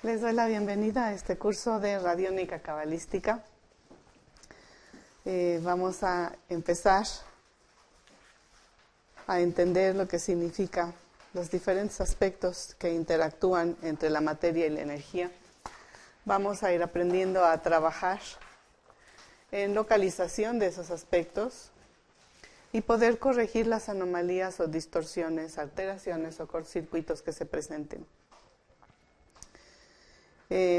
Les doy la bienvenida a este curso de Radiónica Cabalística. Vamos a empezar a entender lo que significa los diferentes aspectos que interactúan entre la materia y la energía. Vamos a ir aprendiendo a trabajar en localización de esos aspectos y poder corregir las anomalías o distorsiones, alteraciones o cortocircuitos que se presenten.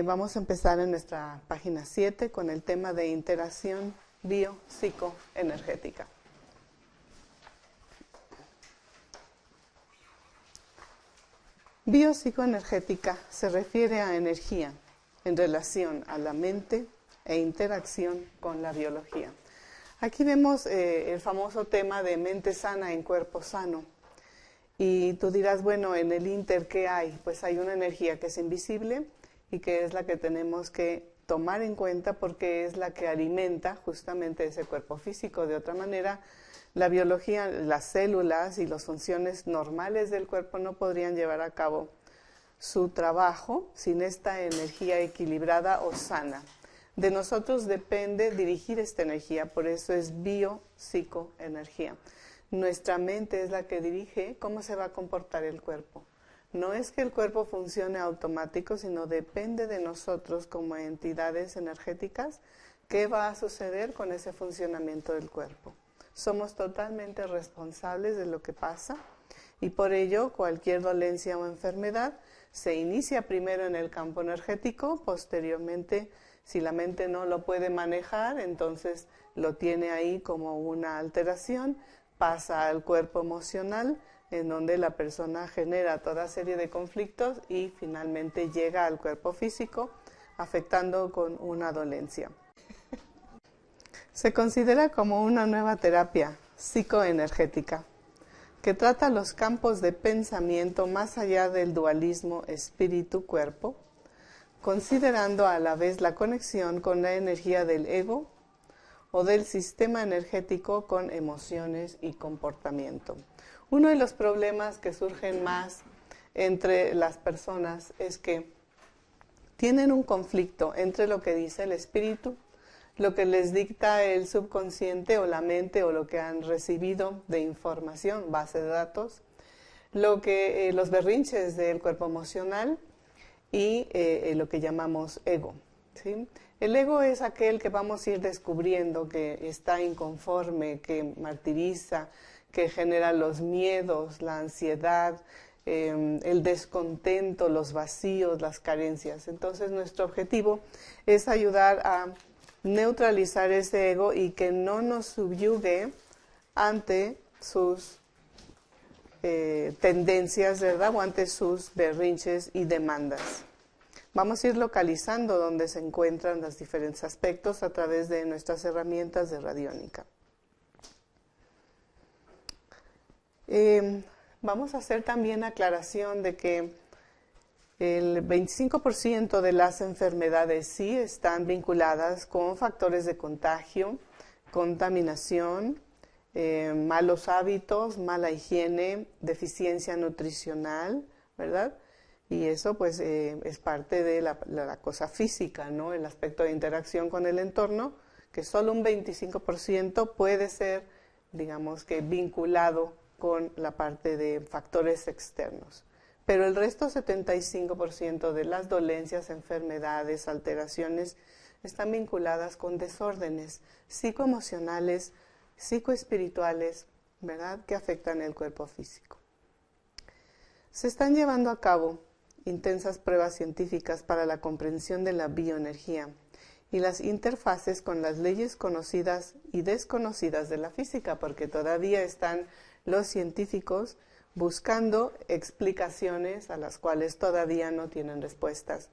Vamos a empezar en nuestra página 7 con el tema de interacción bio-psicoenergética. Biopsicoenergética se refiere a energía en relación a la mente e interacción con la biología. Aquí vemos el famoso tema de mente sana en cuerpo sano. Y tú dirás, bueno, en el inter, ¿qué hay? Pues hay una energía que es invisible y que es la que tenemos que tomar en cuenta porque es la que alimenta justamente ese cuerpo físico. De otra manera, la biología, las células y las funciones normales del cuerpo no podrían llevar a cabo su trabajo sin esta energía equilibrada o sana. De nosotros depende dirigir esta energía, por eso es bio-psicoenergía. Nuestra mente es la que dirige cómo se va a comportar el cuerpo. No es que el cuerpo funcione automático, sino depende de nosotros como entidades energéticas qué va a suceder con ese funcionamiento del cuerpo. Somos totalmente responsables de lo que pasa y por ello cualquier dolencia o enfermedad se inicia primero en el campo energético, posteriormente si la mente no lo puede manejar, entonces lo tiene ahí como una alteración, pasa al cuerpo emocional, en donde la persona genera toda serie de conflictos y finalmente llega al cuerpo físico, afectando con una dolencia. Se considera como una nueva terapia psicoenergética, que trata los campos de pensamiento más allá del dualismo espíritu-cuerpo, considerando a la vez la conexión con la energía del ego o del sistema energético con emociones y comportamiento. Uno de los problemas que surgen más entre las personas es que tienen un conflicto entre lo que dice el espíritu, lo que les dicta el subconsciente o la mente o lo que han recibido de información, base de datos, lo que los berrinches del cuerpo emocional y lo que llamamos ego, ¿sí? El ego es aquel que vamos a ir descubriendo que está inconforme, que martiriza, que genera los miedos, la ansiedad, el descontento, los vacíos, las carencias. Entonces nuestro objetivo es ayudar a neutralizar ese ego y que no nos subyugue ante sus tendencias, ¿verdad? O ante sus berrinches y demandas. Vamos a ir localizando dónde se encuentran los diferentes aspectos a través de nuestras herramientas de radiónica. Vamos a hacer también aclaración de que el 25% de las enfermedades sí están vinculadas con factores de contagio, contaminación, malos hábitos, mala higiene, deficiencia nutricional, ¿verdad? Y eso pues es parte de la cosa física, ¿no? El aspecto de interacción con el entorno, que solo un 25% puede ser, digamos que vinculado con la parte de factores externos. Pero el resto, 75% de las dolencias, enfermedades, alteraciones, están vinculadas con desórdenes psicoemocionales, psicoespirituales, ¿verdad?, que afectan el cuerpo físico. Se están llevando a cabo intensas pruebas científicas para la comprensión de la bioenergía y las interfaces con las leyes conocidas y desconocidas de la física, porque todavía están los científicos buscando explicaciones a las cuales todavía no tienen respuestas.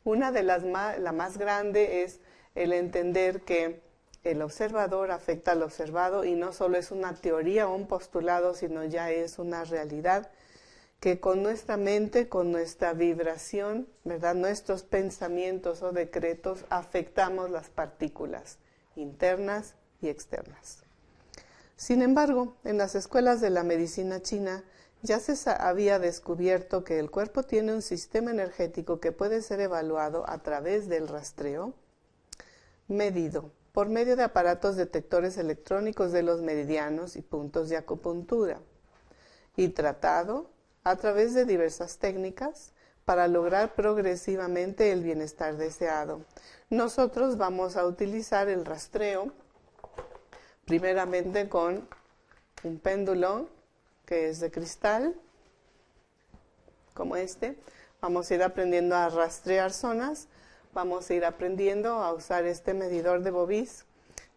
Una de la más grande es el entender que el observador afecta al observado y no solo es una teoría o un postulado, sino ya es una realidad que con nuestra mente, con nuestra vibración, ¿verdad?, nuestros pensamientos o decretos afectamos las partículas internas y externas. Sin embargo, en las escuelas de la medicina china ya se había descubierto que el cuerpo tiene un sistema energético que puede ser evaluado a través del rastreo, medido por medio de aparatos detectores electrónicos de los meridianos y puntos de acupuntura, y tratado a través de diversas técnicas para lograr progresivamente el bienestar deseado. Nosotros vamos a utilizar el rastreo primeramente con un péndulo que es de cristal, como este. Vamos a ir aprendiendo a rastrear zonas, vamos a ir aprendiendo a usar este medidor de Bobis,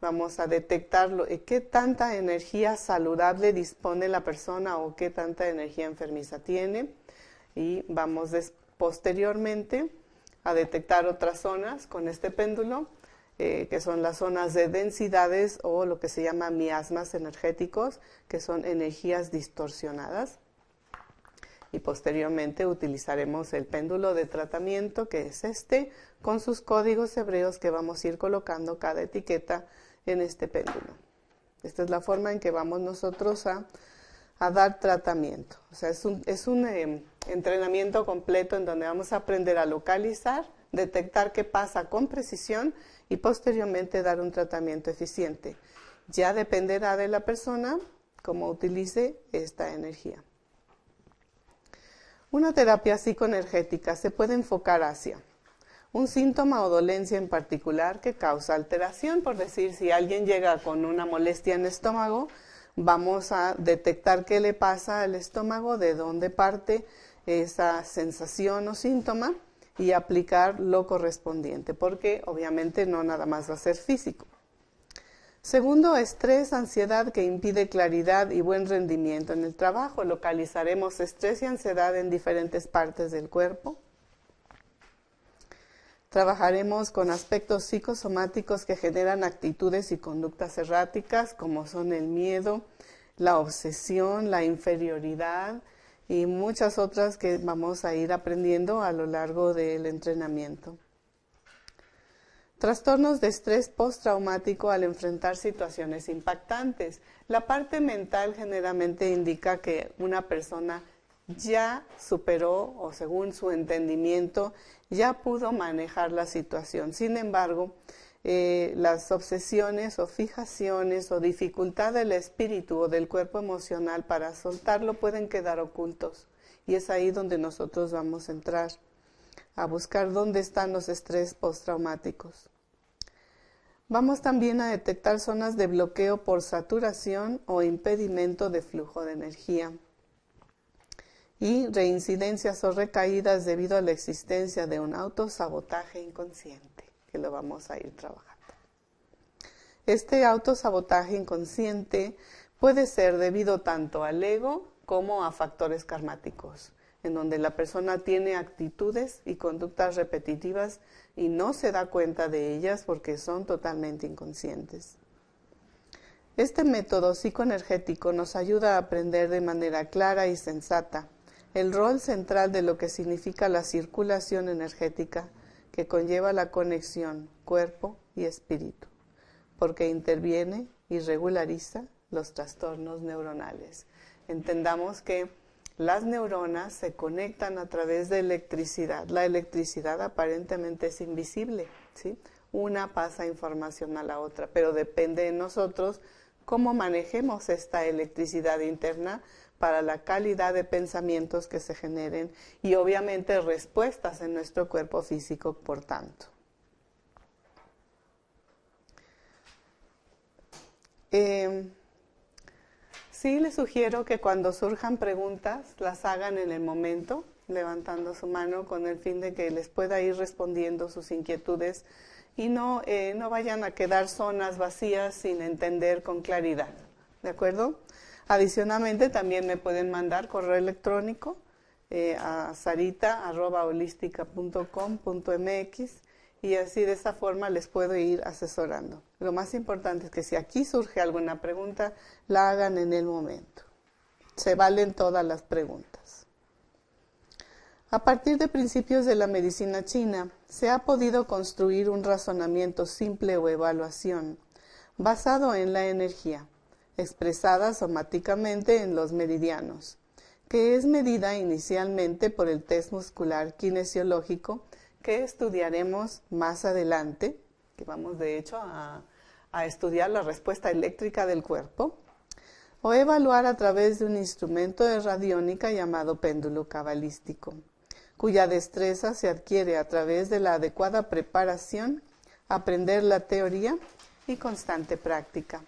vamos a detectar qué tanta energía saludable dispone la persona o qué tanta energía enfermiza tiene, y vamos posteriormente a detectar otras zonas con este péndulo, que son las zonas de densidades o lo que se llama miasmas energéticos, que son energías distorsionadas. Y posteriormente utilizaremos el péndulo de tratamiento, que es este, con sus códigos hebreos que vamos a ir colocando cada etiqueta en este péndulo. Esta es la forma en que vamos nosotros a dar tratamiento. O sea, es un entrenamiento completo en donde vamos a aprender a localizar, detectar qué pasa con precisión y posteriormente dar un tratamiento eficiente. Ya dependerá de la persona cómo utilice esta energía. Una terapia psicoenergética se puede enfocar hacia un síntoma o dolencia en particular que causa alteración. Por decir, si alguien llega con una molestia en el estómago, vamos a detectar qué le pasa al estómago, de dónde parte esa sensación o síntoma y aplicar lo correspondiente, porque obviamente no nada más va a ser físico. Segundo, estrés, ansiedad que impide claridad y buen rendimiento en el trabajo. Localizaremos estrés y ansiedad en diferentes partes del cuerpo. Trabajaremos con aspectos psicosomáticos que generan actitudes y conductas erráticas, como son el miedo, la obsesión, la inferioridad y muchas otras que vamos a ir aprendiendo a lo largo del entrenamiento. Trastornos de estrés postraumático al enfrentar situaciones impactantes. La parte mental generalmente indica que una persona ya superó, o según su entendimiento, ya pudo manejar la situación. Sin embargo, las obsesiones o fijaciones o dificultad del espíritu o del cuerpo emocional para soltarlo pueden quedar ocultos. Y es ahí donde nosotros vamos a entrar a buscar dónde están los estrés postraumáticos. Vamos también a detectar zonas de bloqueo por saturación o impedimento de flujo de energía y reincidencias o recaídas debido a la existencia de un autosabotaje inconsciente, que lo vamos a ir trabajando. Este autosabotaje inconsciente puede ser debido tanto al ego como a factores karmáticos, en donde la persona tiene actitudes y conductas repetitivas y no se da cuenta de ellas porque son totalmente inconscientes. Este método psicoenergético nos ayuda a aprender de manera clara y sensata el rol central de lo que significa la circulación energética que conlleva la conexión cuerpo y espíritu, porque interviene y regulariza los trastornos neuronales. Entendamos que las neuronas se conectan a través de electricidad. La electricidad aparentemente es invisible, ¿sí? Una pasa información a la otra, pero depende de nosotros cómo manejemos esta electricidad interna para la calidad de pensamientos que se generen y obviamente respuestas en nuestro cuerpo físico, por tanto. Sí, les sugiero que cuando surjan preguntas las hagan en el momento, levantando su mano con el fin de que les pueda ir respondiendo sus inquietudes y no vayan a quedar zonas vacías sin entender con claridad, ¿de acuerdo? Adicionalmente, también me pueden mandar correo electrónico a sarita@holística.com.mx y así de esa forma les puedo ir asesorando. Lo más importante es que si aquí surge alguna pregunta, la hagan en el momento. Se valen todas las preguntas. A partir de principios de la medicina china, se ha podido construir un razonamiento simple o evaluación basado en la energía, expresada somáticamente en los meridianos, que es medida inicialmente por el test muscular kinesiológico que estudiaremos más adelante, que vamos de hecho a estudiar la respuesta eléctrica del cuerpo, o evaluar a través de un instrumento de radiónica llamado péndulo cabalístico, cuya destreza se adquiere a través de la adecuada preparación, aprender la teoría y constante práctica.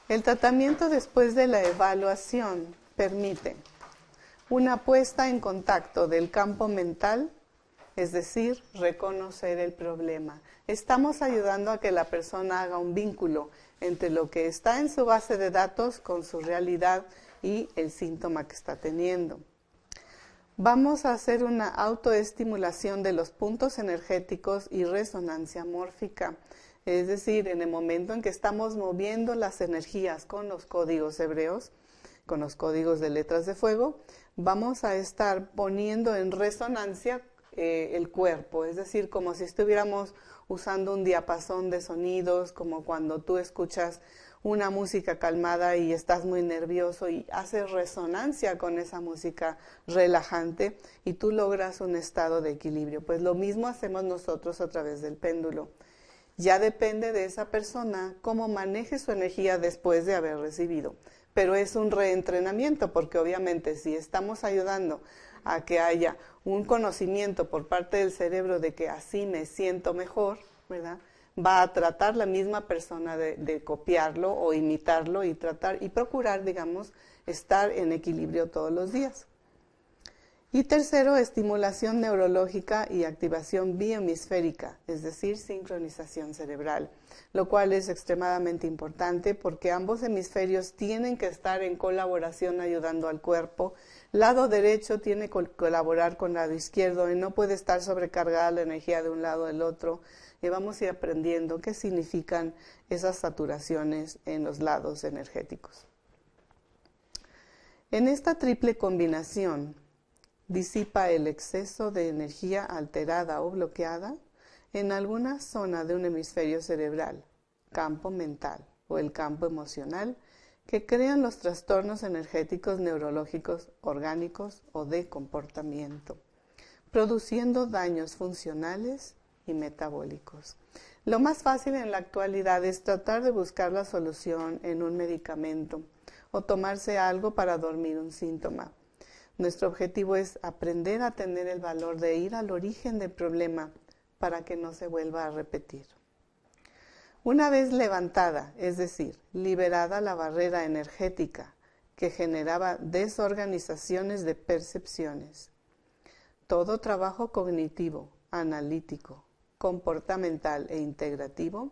El tratamiento después de la evaluación permite una puesta en contacto del campo mental, es decir, reconocer el problema. Estamos ayudando a que la persona haga un vínculo entre lo que está en su base de datos con su realidad y el síntoma que está teniendo. Vamos a hacer una autoestimulación de los puntos energéticos y resonancia mórfica. Es decir, en el momento en que estamos moviendo las energías con los códigos hebreos, con los códigos de letras de fuego, vamos a estar poniendo en resonancia el cuerpo, es decir, como si estuviéramos usando un diapasón de sonidos, como cuando tú escuchas una música calmada y estás muy nervioso y haces resonancia con esa música relajante y tú logras un estado de equilibrio. Pues lo mismo hacemos nosotros a través del péndulo. Ya depende de esa persona cómo maneje su energía después de haber recibido. Pero es un reentrenamiento, porque obviamente si estamos ayudando a que haya un conocimiento por parte del cerebro de que así me siento mejor, ¿verdad?, va a tratar la misma persona de copiarlo o imitarlo y tratar y procurar, digamos, estar en equilibrio todos los días. Y tercero, estimulación neurológica y activación biohemisférica, es decir, sincronización cerebral, lo cual es extremadamente importante porque ambos hemisferios tienen que estar en colaboración ayudando al cuerpo. Lado derecho tiene que colaborar con lado izquierdo y no puede estar sobrecargada la energía de un lado o del otro. Y vamos a ir aprendiendo qué significan esas saturaciones en los lados energéticos. En esta triple combinación, disipa el exceso de energía alterada o bloqueada en alguna zona de un hemisferio cerebral, campo mental o el campo emocional, que crean los trastornos energéticos neurológicos orgánicos o de comportamiento, produciendo daños funcionales y metabólicos. Lo más fácil en la actualidad es tratar de buscar la solución en un medicamento o tomarse algo para dormir un síntoma. Nuestro objetivo es aprender a tener el valor de ir al origen del problema para que no se vuelva a repetir. Una vez levantada, es decir, liberada la barrera energética que generaba desorganizaciones de percepciones, todo trabajo cognitivo, analítico, comportamental e integrativo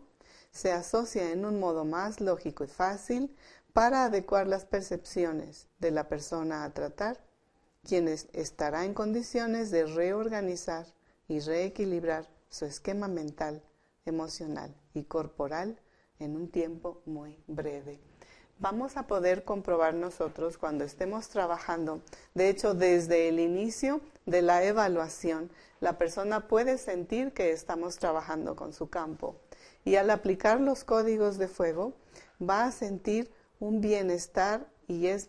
se asocia en un modo más lógico y fácil para adecuar las percepciones de la persona a tratar, quien estará en condiciones de reorganizar y reequilibrar su esquema mental, emocional y corporal en un tiempo muy breve. Vamos a poder comprobar nosotros cuando estemos trabajando, de hecho desde el inicio de la evaluación, la persona puede sentir que estamos trabajando con su campo y al aplicar los códigos de fuego va a sentir un bienestar y es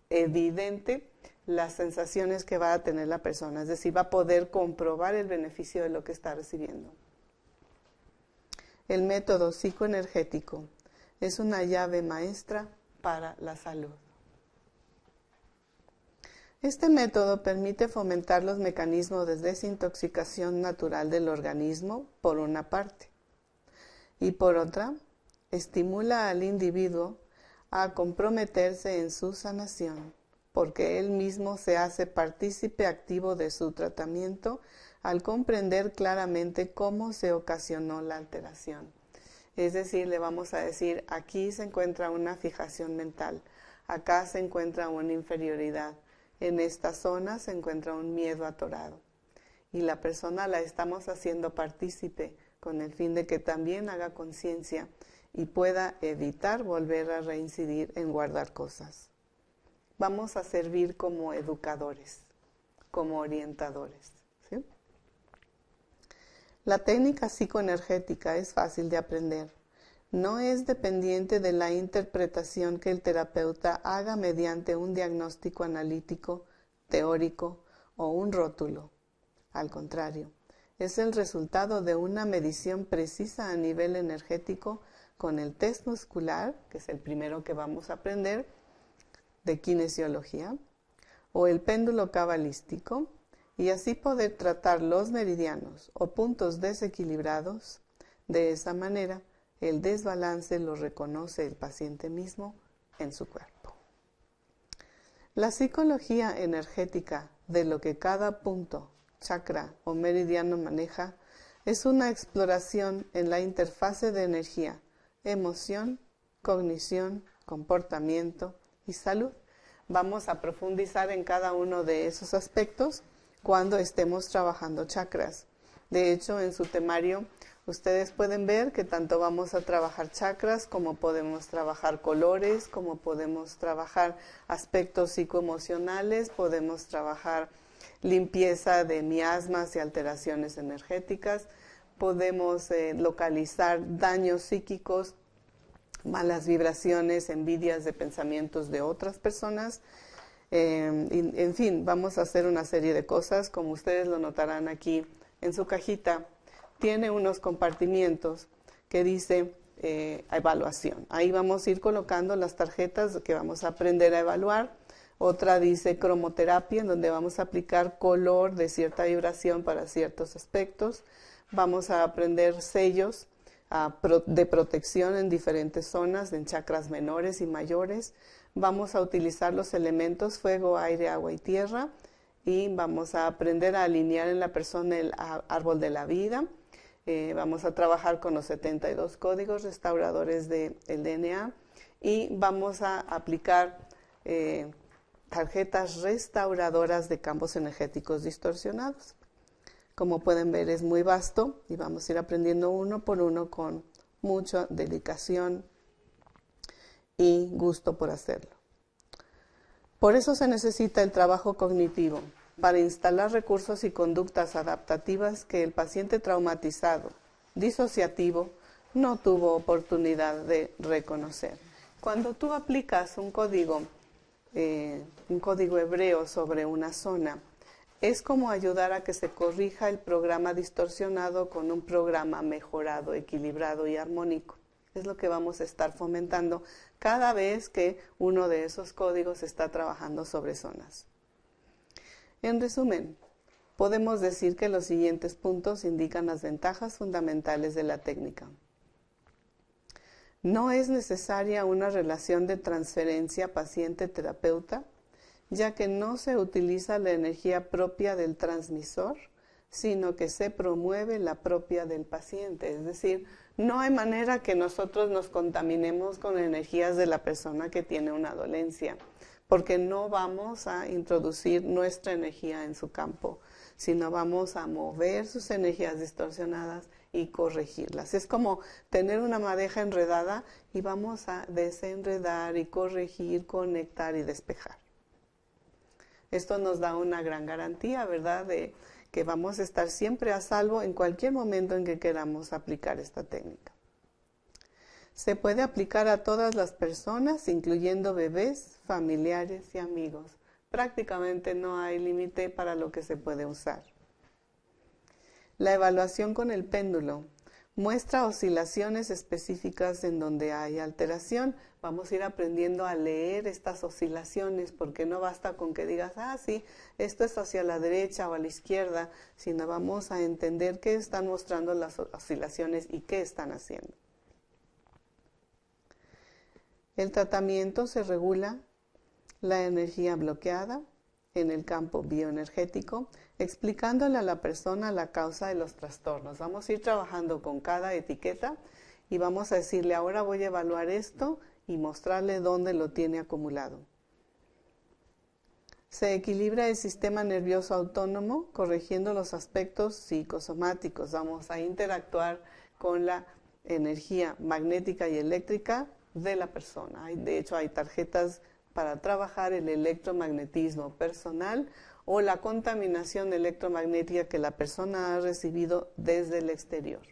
evidente las sensaciones que va a tener la persona, es decir, va a poder comprobar el beneficio de lo que está recibiendo. El método psicoenergético es una llave maestra para la salud. Este método permite fomentar los mecanismos de desintoxicación natural del organismo, por una parte, y por otra, estimula al individuo a comprometerse en su sanación, porque él mismo se hace partícipe activo de su tratamiento al comprender claramente cómo se ocasionó la alteración. Es decir, le vamos a decir, aquí se encuentra una fijación mental, acá se encuentra una inferioridad, en esta zona se encuentra un miedo atorado. Y la persona la estamos haciendo partícipe con el fin de que también haga conciencia y pueda evitar volver a reincidir en guardar cosas. Vamos a servir como educadores, como orientadores, ¿sí? La técnica psicoenergética es fácil de aprender. no es dependiente de la interpretación que el terapeuta haga mediante un diagnóstico analítico, teórico o un rótulo. Al contrario, es el resultado de una medición precisa a nivel energético con el test muscular, que es el primero que vamos a aprender, de kinesiología, o el péndulo cabalístico, y así poder tratar los meridianos o puntos desequilibrados. De esa manera, el desbalance lo reconoce el paciente mismo en su cuerpo. La psicología energética de lo que cada punto, chakra o meridiano maneja es una exploración en la interfase de energía, emoción, cognición, comportamiento y salud. Vamos a profundizar en cada uno de esos aspectos cuando estemos trabajando chakras. De hecho, en su temario ustedes pueden ver que tanto vamos a trabajar chakras como podemos trabajar colores, como podemos trabajar aspectos psicoemocionales, podemos trabajar limpieza de miasmas y alteraciones energéticas, podemos localizar daños psíquicos, malas vibraciones, envidias de pensamientos de otras personas. En fin, vamos a hacer una serie de cosas, como ustedes lo notarán aquí en su cajita. Tiene unos compartimientos que dice evaluación. Ahí vamos a ir colocando las tarjetas que vamos a aprender a evaluar. Otra dice cromoterapia, en donde vamos a aplicar color de cierta vibración para ciertos aspectos. Vamos a aprender sellos de protección en diferentes zonas, en chakras menores y mayores. Vamos a utilizar los elementos fuego, aire, agua y tierra, y vamos a aprender a alinear en la persona el árbol de la vida. Vamos a trabajar con los 72 códigos restauradores del DNA y vamos a aplicar tarjetas restauradoras de campos energéticos distorsionados. Como pueden ver, es muy vasto y vamos a ir aprendiendo uno por uno con mucha dedicación y gusto por hacerlo. Por eso se necesita el trabajo cognitivo, para instalar recursos y conductas adaptativas que el paciente traumatizado, disociativo, no tuvo oportunidad de reconocer. Cuando tú aplicas un código hebreo sobre una zona, es como ayudar a que se corrija el programa distorsionado con un programa mejorado, equilibrado y armónico. Es lo que vamos a estar fomentando cada vez que uno de esos códigos está trabajando sobre zonas. En resumen, podemos decir que los siguientes puntos indican las ventajas fundamentales de la técnica. No es necesaria una relación de transferencia paciente-terapeuta, ya que no se utiliza la energía propia del transmisor, sino que se promueve la propia del paciente. Es decir, no hay manera que nosotros nos contaminemos con energías de la persona que tiene una dolencia, porque no vamos a introducir nuestra energía en su campo, sino vamos a mover sus energías distorsionadas y corregirlas. Es como tener una madeja enredada y vamos a desenredar y corregir, conectar y despejar. Esto nos da una gran garantía, ¿verdad?, de que vamos a estar siempre a salvo en cualquier momento en que queramos aplicar esta técnica. Se puede aplicar a todas las personas, incluyendo bebés, familiares y amigos. Prácticamente no hay límite para lo que se puede usar. La evaluación con el péndulo muestra oscilaciones específicas en donde hay alteración. Vamos a ir aprendiendo a leer estas oscilaciones, porque no basta con que digas, sí, esto es hacia la derecha o a la izquierda, sino vamos a entender qué están mostrando las oscilaciones y qué están haciendo. El tratamiento se regula la energía bloqueada en el campo bioenergético, explicándole a la persona la causa de los trastornos. Vamos a ir trabajando con cada etiqueta y vamos a decirle, ahora voy a evaluar esto y mostrarle dónde lo tiene acumulado. Se equilibra el sistema nervioso autónomo, corrigiendo los aspectos psicosomáticos. Vamos a interactuar con la energía magnética y eléctrica de la persona. De hecho, hay tarjetas para trabajar el electromagnetismo personal o la contaminación electromagnética que la persona ha recibido desde el exterior.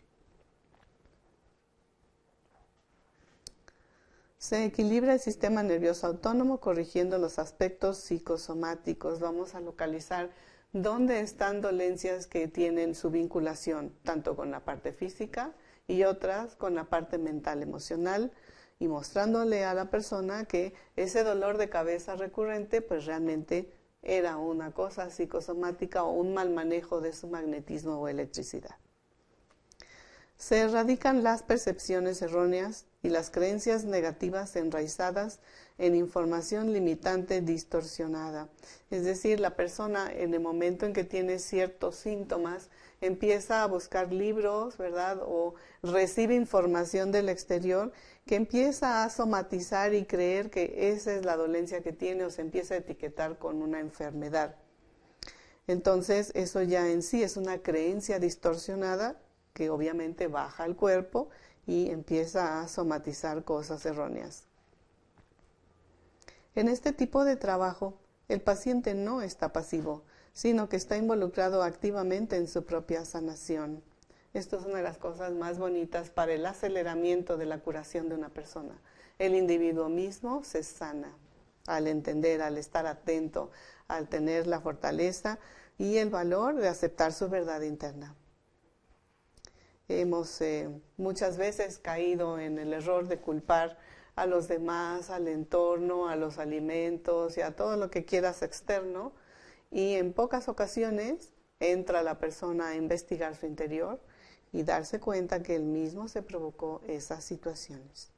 Se equilibra el sistema nervioso autónomo corrigiendo los aspectos psicosomáticos. Vamos a localizar dónde están dolencias que tienen su vinculación tanto con la parte física y otras con la parte mental, emocional, y mostrándole a la persona que ese dolor de cabeza recurrente pues realmente era una cosa psicosomática o un mal manejo de su magnetismo o electricidad. Se erradican las percepciones erróneas y las creencias negativas enraizadas en información limitante distorsionada. Es decir, la persona en el momento en que tiene ciertos síntomas empieza a buscar libros, ¿verdad? O recibe información del exterior que empieza a somatizar y creer que esa es la dolencia que tiene o se empieza a etiquetar con una enfermedad. Entonces, eso ya en sí es una creencia distorsionada que obviamente baja al cuerpo y empieza a somatizar cosas erróneas. En este tipo de trabajo, el paciente no está pasivo, sino que está involucrado activamente en su propia sanación. Esto es una de las cosas más bonitas para el aceleramiento de la curación de una persona. El individuo mismo se sana al entender, al estar atento, al tener la fortaleza y el valor de aceptar su verdad interna. Hemos muchas veces caído en el error de culpar a los demás, al entorno, a los alimentos y a todo lo que quieras externo, y en pocas ocasiones entra la persona a investigar su interior y darse cuenta que él mismo se provocó esas situaciones.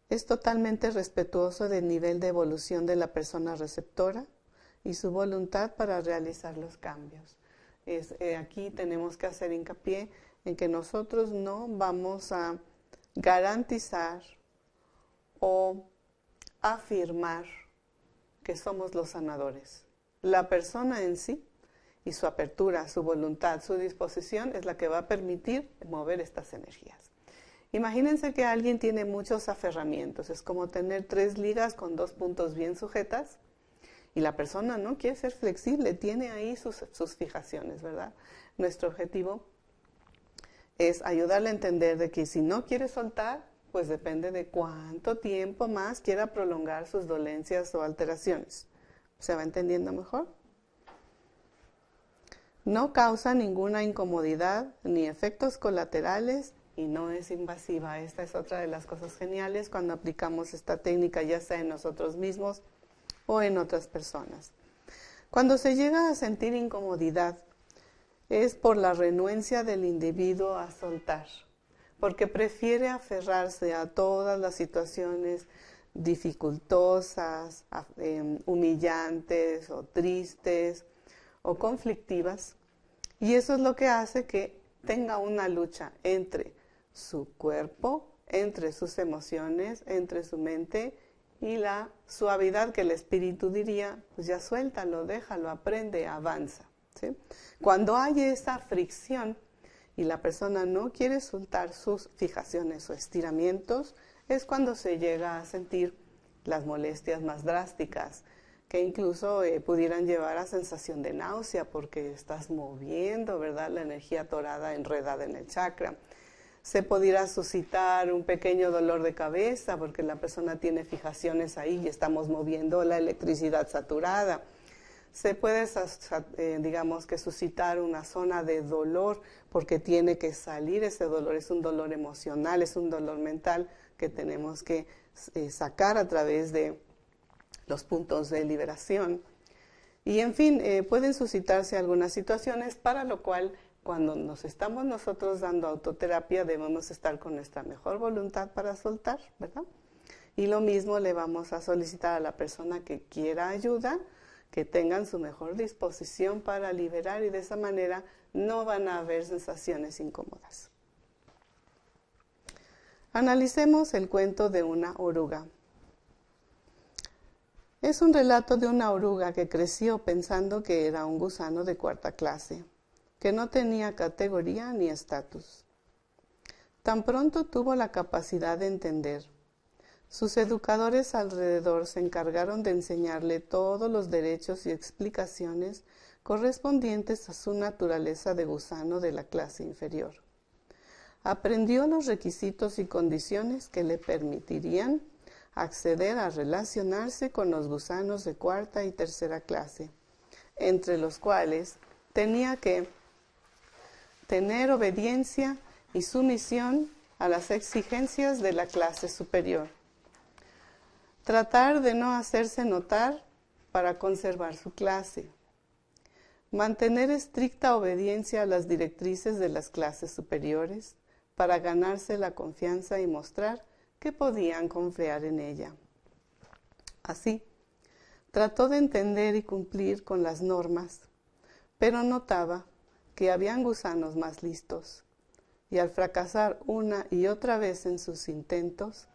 Es totalmente respetuoso del nivel de evolución de la persona receptora y su voluntad para realizar los cambios. Aquí tenemos que hacer hincapié en que nosotros no vamos a garantizar o afirmar que somos los sanadores. La persona en sí y su apertura, su voluntad, su disposición es la que va a permitir mover estas energías. Imagínense que alguien tiene muchos aferramientos, es como tener 3 ligas con 2 puntos bien sujetas. Y la persona no quiere ser flexible, tiene ahí sus fijaciones, ¿verdad? Nuestro objetivo es ayudarle a entender de que si no quiere soltar, pues depende de cuánto tiempo más quiera prolongar sus dolencias o alteraciones. ¿Se va entendiendo mejor? No causa ninguna incomodidad ni efectos colaterales y no es invasiva. Esta es otra de las cosas geniales cuando aplicamos esta técnica, ya sea en nosotros mismos o en otras personas. Cuando se llega a sentir incomodidad, es por la renuencia del individuo a soltar, porque prefiere aferrarse a todas las situaciones dificultosas, humillantes o tristes o conflictivas, y eso es lo que hace que tenga una lucha entre su cuerpo, entre sus emociones, entre su mente y la suavidad que el espíritu diría, pues ya suéltalo, déjalo, aprende, avanza, ¿sí? Cuando hay esa fricción y la persona no quiere soltar sus fijaciones o estiramientos, es cuando se llega a sentir las molestias más drásticas, que incluso pudieran llevar a sensación de náusea porque estás moviendo, ¿verdad?, la energía atorada, enredada en el chakra. Se pudiera suscitar un pequeño dolor de cabeza porque la persona tiene fijaciones ahí y estamos moviendo la electricidad saturada. Se puede, digamos, que suscitar una zona de dolor porque tiene que salir ese dolor. Es un dolor emocional, es un dolor mental que tenemos que sacar a través de los puntos de liberación. Y en fin, pueden suscitarse algunas situaciones para lo cual cuando nos estamos nosotros dando autoterapia debemos estar con nuestra mejor voluntad para soltar, ¿verdad? Y lo mismo le vamos a solicitar a la persona que quiera ayuda, que tengan su mejor disposición para liberar y de esa manera no van a haber sensaciones incómodas. Analicemos el cuento de una oruga. Es un relato de una oruga que creció pensando que era un gusano de 4ª clase, que no tenía categoría ni estatus. Tan pronto tuvo la capacidad de entender, sus educadores alrededor se encargaron de enseñarle todos los derechos y explicaciones correspondientes a su naturaleza de gusano de la clase inferior. aprendió los requisitos y condiciones que le permitirían acceder a relacionarse con los gusanos de cuarta y tercera clase, entre los cuales tenía que tener obediencia y sumisión a las exigencias de la clase superior, tratar de no hacerse notar para conservar su clase, mantener estricta obediencia a las directrices de las clases superiores para ganarse la confianza y mostrar que podían confiar en ella. Así, trató de entender y cumplir con las normas, pero notaba que habían gusanos más listos, y al fracasar una y otra vez en sus intentos,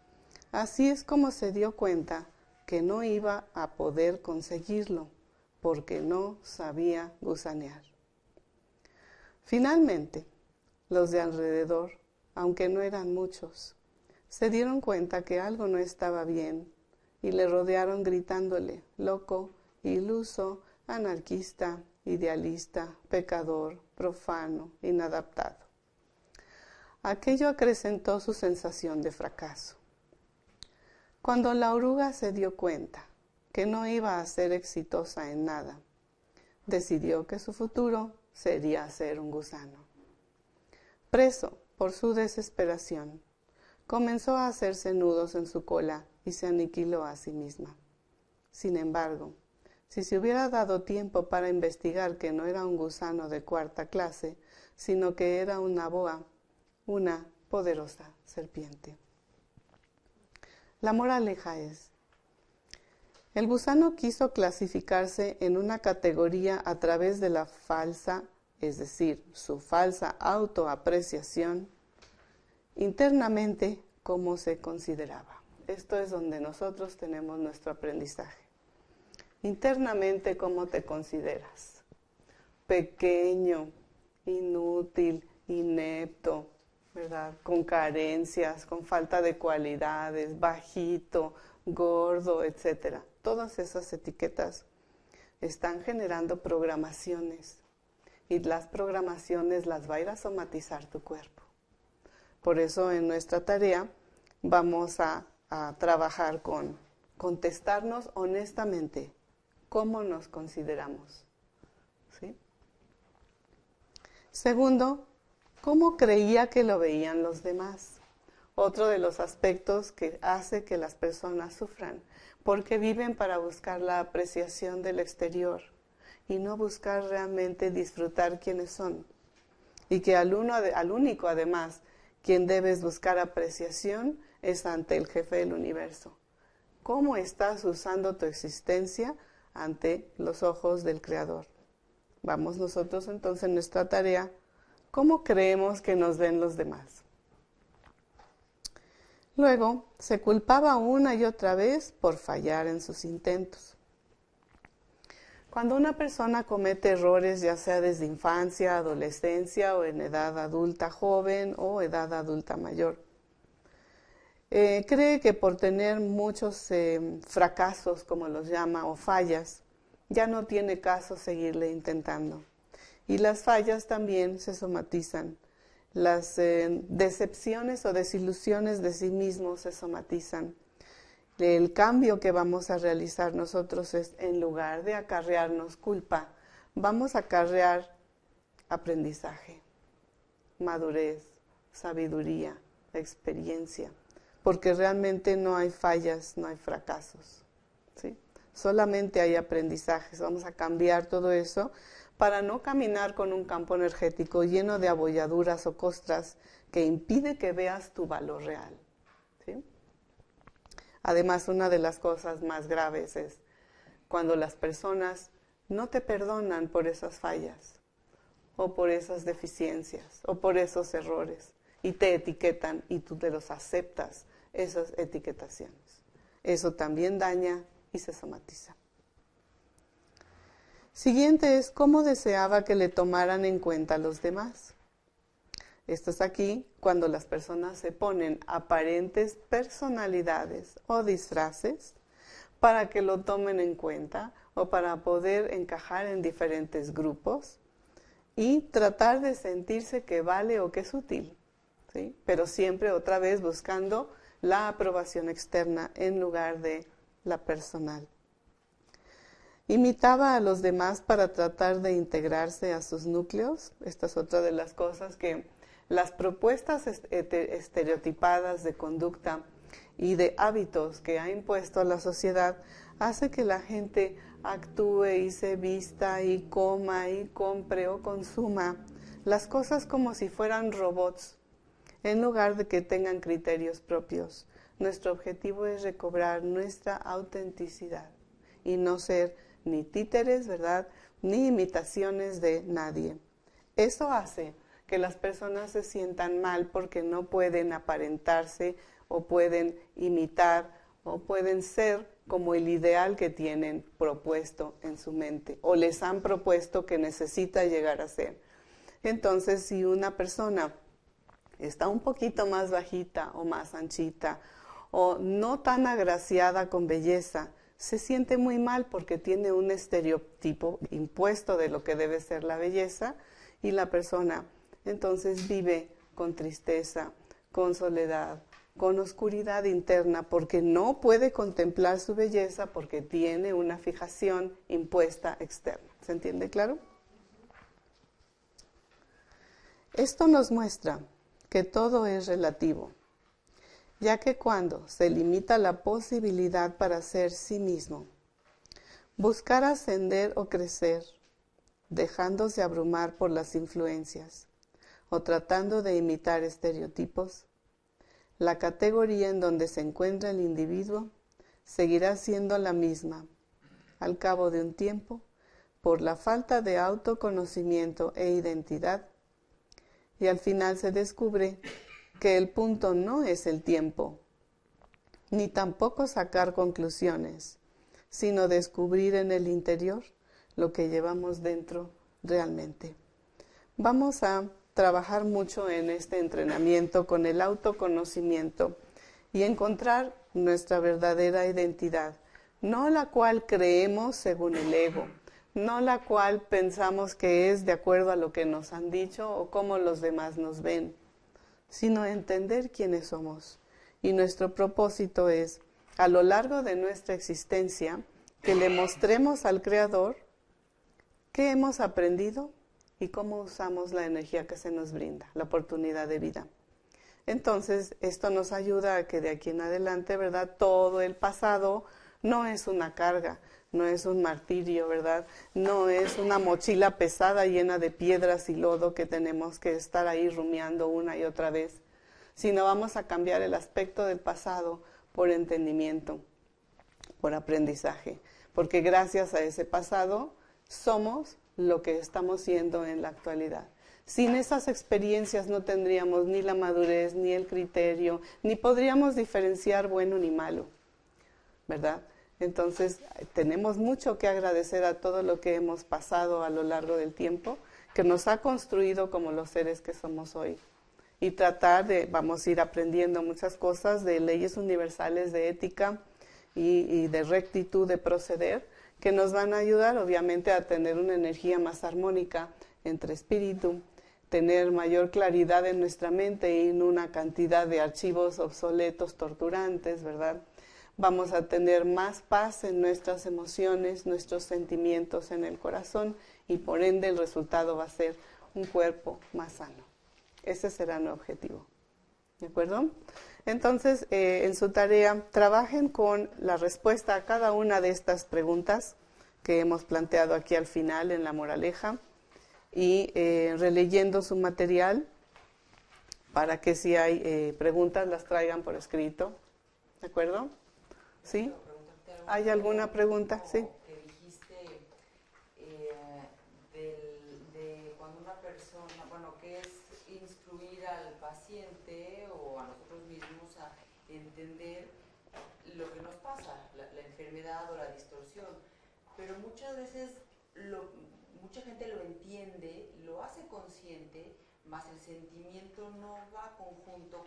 así es como se dio cuenta que no iba a poder conseguirlo, porque no sabía gusanear. Finalmente, los de alrededor, aunque no eran muchos, se dieron cuenta que algo no estaba bien y le rodearon gritándole loco, iluso, anarquista, idealista, pecador, profano, inadaptado. Aquello acrecentó su sensación de fracaso. Cuando la oruga se dio cuenta que no iba a ser exitosa en nada, decidió que su futuro sería ser un gusano. Preso por su desesperación, comenzó a hacerse nudos en su cola y se aniquiló a sí misma. Sin embargo, si se hubiera dado tiempo para investigar que no era un gusano de cuarta clase, sino que era una boa, una poderosa serpiente. La moraleja es: el gusano quiso clasificarse en una categoría a través de la falsa, es decir, su falsa autoapreciación, internamente cómo se consideraba. Esto es donde nosotros tenemos nuestro aprendizaje. Internamente, ¿cómo te consideras? Pequeño, inútil, inepto, ¿verdad? Con carencias, con falta de cualidades, bajito, gordo, etc. Todas esas etiquetas están generando programaciones y las programaciones las va a ir a somatizar tu cuerpo. Por eso en nuestra tarea vamos a trabajar con contestarnos honestamente cómo nos consideramos. ¿Sí? Segundo, ¿cómo creía que lo veían los demás? Otro de los aspectos que hace que las personas sufran, porque viven para buscar la apreciación del exterior y no buscar realmente disfrutar quiénes son. Y que al único, además, quien debes buscar apreciación es ante el jefe del universo. ¿Cómo estás usando tu existencia ante los ojos del Creador? Vamos nosotros entonces en nuestra tarea, ¿cómo creemos que nos ven los demás? Luego, se culpaba una y otra vez por fallar en sus intentos. Cuando una persona comete errores, ya sea desde infancia, adolescencia o en edad adulta joven o edad adulta mayor, cree que por tener muchos fracasos, como los llama, o fallas, ya no tiene caso seguirle intentando. Y las fallas también se somatizan. Las decepciones o desilusiones de sí mismos se somatizan. El cambio que vamos a realizar nosotros es, en lugar de acarrearnos culpa, vamos a acarrear aprendizaje, madurez, sabiduría, experiencia, porque realmente no hay fallas, no hay fracasos, ¿sí? Solamente hay aprendizajes. Vamos a cambiar todo eso para no caminar con un campo energético lleno de abolladuras o costras que impide que veas tu valor real, ¿sí? Además, una de las cosas más graves es cuando las personas no te perdonan por esas fallas, o por esas deficiencias, o por esos errores, y te etiquetan y tú te los aceptas, esas etiquetaciones. Eso también daña y se somatiza. Siguiente es cómo deseaba que le tomaran en cuenta los demás. Esto es aquí cuando las personas se ponen aparentes personalidades o disfraces para que lo tomen en cuenta o para poder encajar en diferentes grupos y tratar de sentirse que vale o que es útil. ¿sí? Pero siempre otra vez buscando la aprobación externa en lugar de la personal. Imitaba a los demás para tratar de integrarse a sus núcleos. Esta es otra de las cosas que las propuestas estereotipadas de conducta y de hábitos que ha impuesto a la sociedad hace que la gente actúe y se vista y coma y compre o consuma las cosas como si fueran robots, en lugar de que tengan criterios propios. Nuestro objetivo es recobrar nuestra autenticidad y no ser ni títeres, ¿verdad?, ni imitaciones de nadie. Eso hace que las personas se sientan mal porque no pueden aparentarse o pueden imitar o pueden ser como el ideal que tienen propuesto en su mente o les han propuesto que necesita llegar a ser. Entonces, si una persona está un poquito más bajita o más anchita o no tan agraciada con belleza, se siente muy mal porque tiene un estereotipo impuesto de lo que debe ser la belleza y la persona entonces vive con tristeza, con soledad, con oscuridad interna porque no puede contemplar su belleza porque tiene una fijación impuesta externa. ¿Se entiende claro? Esto nos muestra que todo es relativo, ya que cuando se limita la posibilidad para ser sí mismo, buscar ascender o crecer, dejándose abrumar por las influencias o tratando de imitar estereotipos, la categoría en donde se encuentra el individuo seguirá siendo la misma al cabo de un tiempo por la falta de autoconocimiento e identidad, y al final se descubre que el punto no es el tiempo, ni tampoco sacar conclusiones, sino descubrir en el interior lo que llevamos dentro realmente. Vamos a trabajar mucho en este entrenamiento con el autoconocimiento y encontrar nuestra verdadera identidad, no la cual creemos según el ego, no la cual pensamos que es de acuerdo a lo que nos han dicho o cómo los demás nos ven, sino entender quiénes somos. Y nuestro propósito es, a lo largo de nuestra existencia, que le mostremos al Creador qué hemos aprendido y cómo usamos la energía que se nos brinda, la oportunidad de vida. Entonces, esto nos ayuda a que de aquí en adelante, ¿verdad?, todo el pasado no es una carga, no es un martirio, ¿verdad? No es una mochila pesada llena de piedras y lodo que tenemos que estar ahí rumiando una y otra vez, sino vamos a cambiar el aspecto del pasado por entendimiento, por aprendizaje, porque gracias a ese pasado somos lo que estamos siendo en la actualidad. Sin esas experiencias no tendríamos ni la madurez, ni el criterio, ni podríamos diferenciar bueno ni malo, ¿verdad? Entonces, tenemos mucho que agradecer a todo lo que hemos pasado a lo largo del tiempo, que nos ha construido como los seres que somos hoy. Y vamos a ir aprendiendo muchas cosas de leyes universales de ética y de rectitud de proceder, que nos van a ayudar obviamente a tener una energía más armónica entre espíritu, tener mayor claridad en nuestra mente y en una cantidad de archivos obsoletos, torturantes, ¿verdad? Vamos a tener más paz en nuestras emociones, nuestros sentimientos en el corazón y por ende el resultado va a ser un cuerpo más sano. Ese será nuestro objetivo. ¿De acuerdo? Entonces, en su tarea, trabajen con la respuesta a cada una de estas preguntas que hemos planteado aquí al final en la moraleja y releyendo su material para que si hay preguntas las traigan por escrito. ¿De acuerdo? ¿Sí? ¿Hay alguna pregunta? Sí. Que dijiste de cuando una persona, bueno, que es instruir al paciente o a nosotros mismos a entender lo que nos pasa, la enfermedad o la distorsión, pero muchas veces mucha gente lo entiende, lo hace consciente, más el sentimiento no va conjunto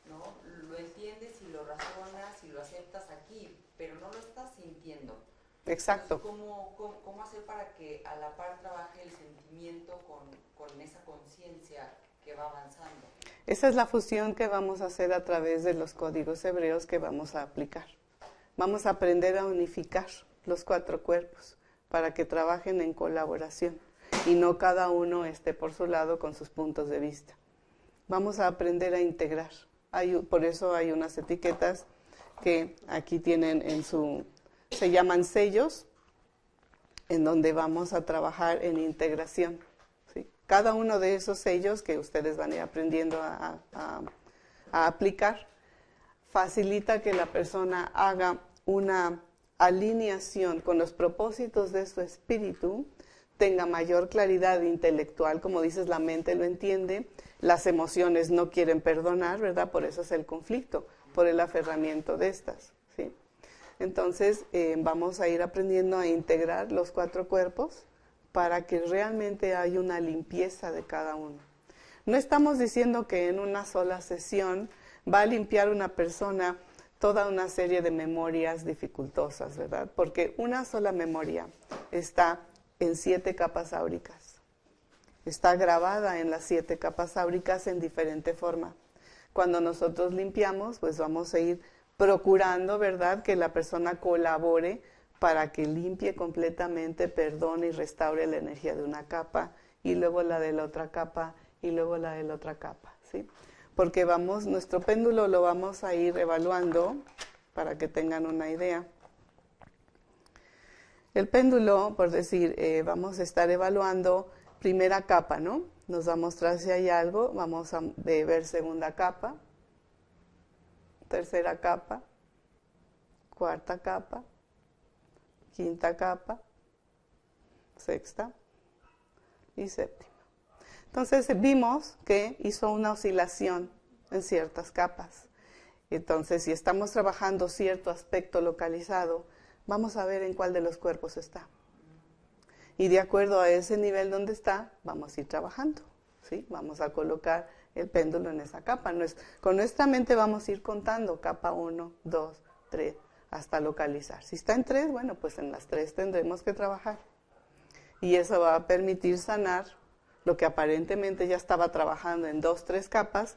¿no? Lo entiendes y lo razonas y lo aceptas aquí, pero no lo estás sintiendo. Exacto. Entonces, ¿cómo hacer para que a la par trabaje el sentimiento con esa conciencia que va avanzando. Esa es la fusión que vamos a hacer a través de los códigos hebreos que vamos a aplicar. Vamos a aprender a unificar los 4 cuerpos para que trabajen en colaboración y no cada uno esté por su lado con sus puntos de vista. Vamos a aprender a integrar. Por eso hay unas etiquetas que aquí tienen se llaman sellos, en donde vamos a trabajar en integración. ¿Sí? Cada uno de esos sellos que ustedes van a ir aprendiendo a aplicar, facilita que la persona haga una alineación con los propósitos de su espíritu, tenga mayor claridad intelectual, como dices, la mente lo entiende, las emociones no quieren perdonar, ¿verdad? Por eso es el conflicto, por el aferramiento de estas, ¿sí? Entonces, vamos a ir aprendiendo a integrar los 4 cuerpos para que realmente haya una limpieza de cada uno. No estamos diciendo que en una sola sesión va a limpiar una persona toda una serie de memorias dificultosas, ¿verdad? Porque una sola memoria está en 7 capas áuricas. Está grabada en las 7 capas áuricas en diferente forma. Cuando nosotros limpiamos, pues vamos a ir procurando, ¿verdad?, que la persona colabore para que limpie completamente, perdone y restaure la energía de una capa, y luego la de la otra capa, y luego la de la otra capa, ¿sí? Porque nuestro péndulo lo vamos a ir evaluando para que tengan una idea. El péndulo, por decir, vamos a estar evaluando primera capa, ¿no? Nos va a mostrar si hay algo, vamos a ver segunda capa, tercera capa, cuarta capa, quinta capa, sexta y séptima. Entonces vimos que hizo una oscilación en ciertas capas. Entonces, si estamos trabajando cierto aspecto localizado, vamos a ver en cuál de los cuerpos está. Y de acuerdo a ese nivel donde está, vamos a ir trabajando, ¿sí? Vamos a colocar el péndulo en esa capa. Con nuestra mente vamos a ir contando capa 1, 2, 3, hasta localizar. Si está en 3, bueno, pues en las 3 tendremos que trabajar. Y eso va a permitir sanar lo que aparentemente ya estaba trabajando en 2, 3 capas,